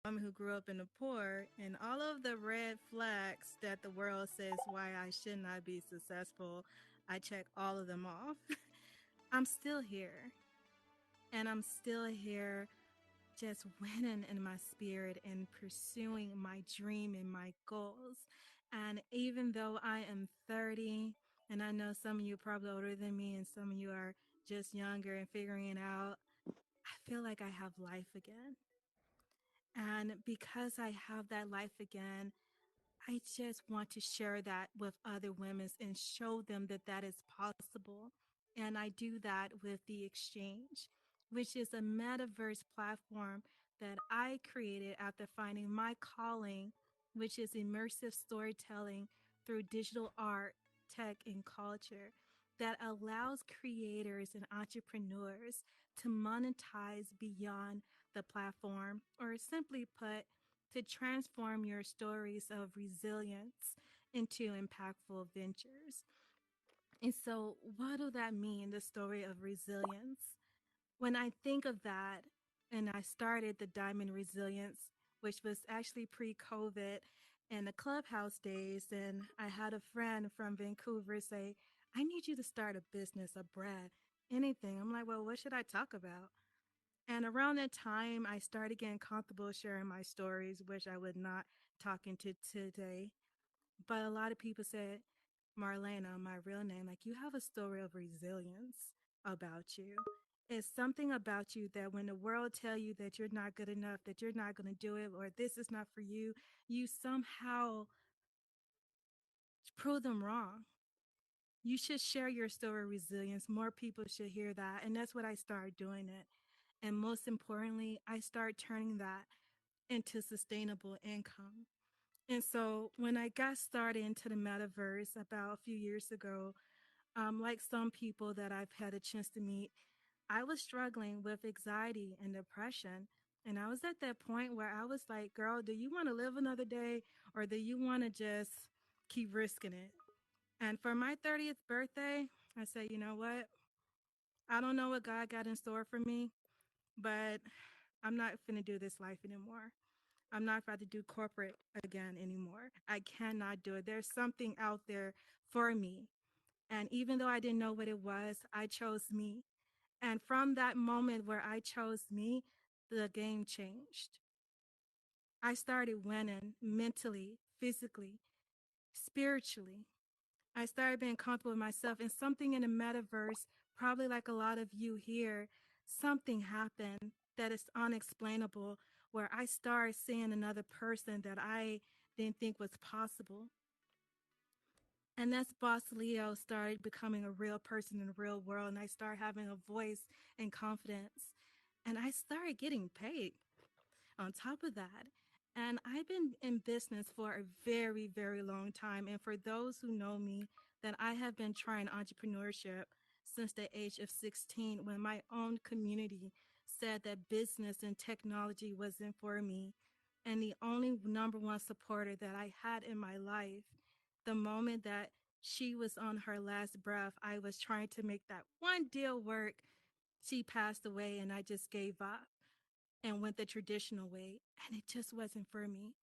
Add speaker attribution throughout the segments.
Speaker 1: Who grew up in the poor, and all of the red flags that the world says why I should not be successful, I check all of them off. I'm still here, and I'm still here just winning in my spirit and pursuing my dream and my goals. And even though I am 30, and I know some of you are probably older than me, and some of you are just younger and figuring it out, I feel like I have life again. And because I have that life again, I just want to share that with other women and show them that that is possible. And I do that with the exchange, which is a metaverse platform that I created after finding my calling, which is immersive storytelling through digital art, tech, and culture that allows creators and entrepreneurs to monetize beyond the platform, or simply put, to transform your stories of resilience into impactful ventures. And so, what does that mean, the story of resilience? When I think of that, and I started the Diamond Resilience, which was actually pre COVID in the clubhouse days, and I had a friend from Vancouver say, I need you to start a business, a brand, anything. I'm like, well, what should I talk about? And around that time, I started getting comfortable sharing my stories, which I would not talk into today. But a lot of people said, Marlena, my real name, like you have a story of resilience about you. It's something about you that when the world tell you that you're not good enough, that you're not going to do it, or this is not for you, you somehow prove them wrong. You should share your story of resilience. More people should hear that. And that's what I started doing it. And most importantly, I started turning that into sustainable income. And so when I got started into the metaverse about a few years ago, like some people that I've had a chance to meet, I was struggling with anxiety and depression. And I was at that point where I was like, girl, do you want to live another day or do you want to just keep risking it? And for my 30th birthday, I said, you know what? I don't know what God got in store for me, but I'm not going to do this life anymore. I'm not about to do corporate again anymore. I cannot do it. There's something out there for me. And even though I didn't know what it was, I chose me. And from that moment where I chose me, the game changed. I started winning mentally, physically, spiritually. I started being comfortable with myself, and something in the metaverse, probably like a lot of you here, something happened that is unexplainable where I started seeing another person that I didn't think was possible. And that's Boss Leo started becoming a real person in the real world. And I started having a voice and confidence. And I started getting paid on top of that. And I've been in business for a very, very long time. And for those who know me, that I have been trying entrepreneurship since the age of 16 when my own community said that business and technology wasn't for me. And the only number one supporter that I had in my life, the moment that she was on her last breath, I was trying to make that one deal work. She passed away, and I just gave up and went the traditional way, and it just wasn't for me.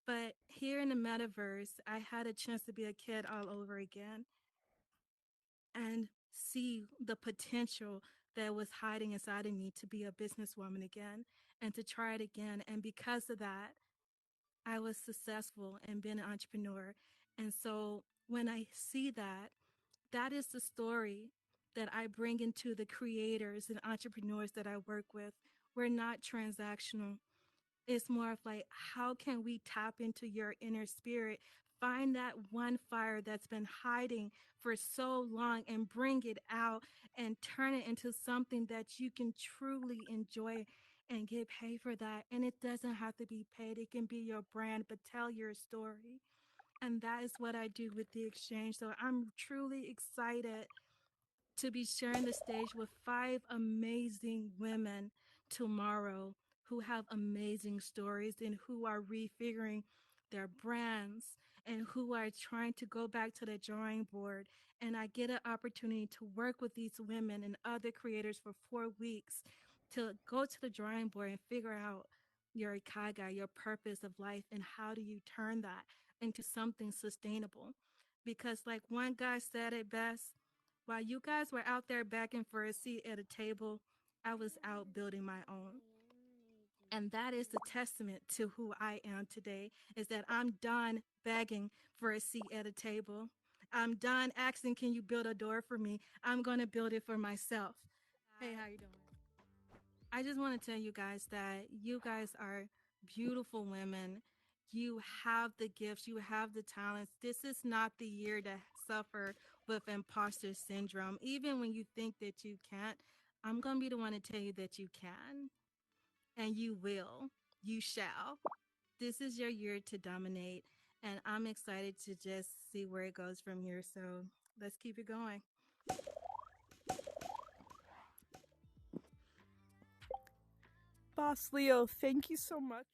Speaker 1: But here in the metaverse, I had a chance to be a kid all over again and see the potential that was hiding inside of me to be a businesswoman again and to try it again. And because of that, I was successful in being an entrepreneur. And so when I see that, that is the story that I bring into the creators and entrepreneurs that I work with. We're not transactional. It's more of like, how can we tap into your inner spirit? Find that one fire that's been hiding for so long and bring it out and turn it into something that you can truly enjoy and get paid for that. And it doesn't have to be paid, it can be your brand, but tell your story. And that is what I do with the exchange. So I'm truly excited to be sharing the stage with five amazing women tomorrow who have amazing stories and who are refiguring their brands and who are trying to go back to the drawing board. And I get an opportunity to work with these women and other creators for 4 weeks to go to the drawing board and figure out your ikigai, your purpose of life, and how do you turn that into something sustainable? Because, like one guy said it best, while you guys were out there begging for a seat at a table, I was out building my own. And that is the testament to who I am today, is that I'm done begging for a seat at a table. I'm done asking, can you build a door for me? I'm going to build it for myself. Hey, how you doing? I just want to tell you guys that you guys are beautiful women. You have the gifts, you have the talents. This is not the year to suffer with imposter syndrome. Even when you think that you can't, I'm going to be the one to tell you that you can and you will. You shall. This is your year to dominate. And I'm excited to just see where it goes from here. So let's keep it going.
Speaker 2: Boss Leo, thank you so much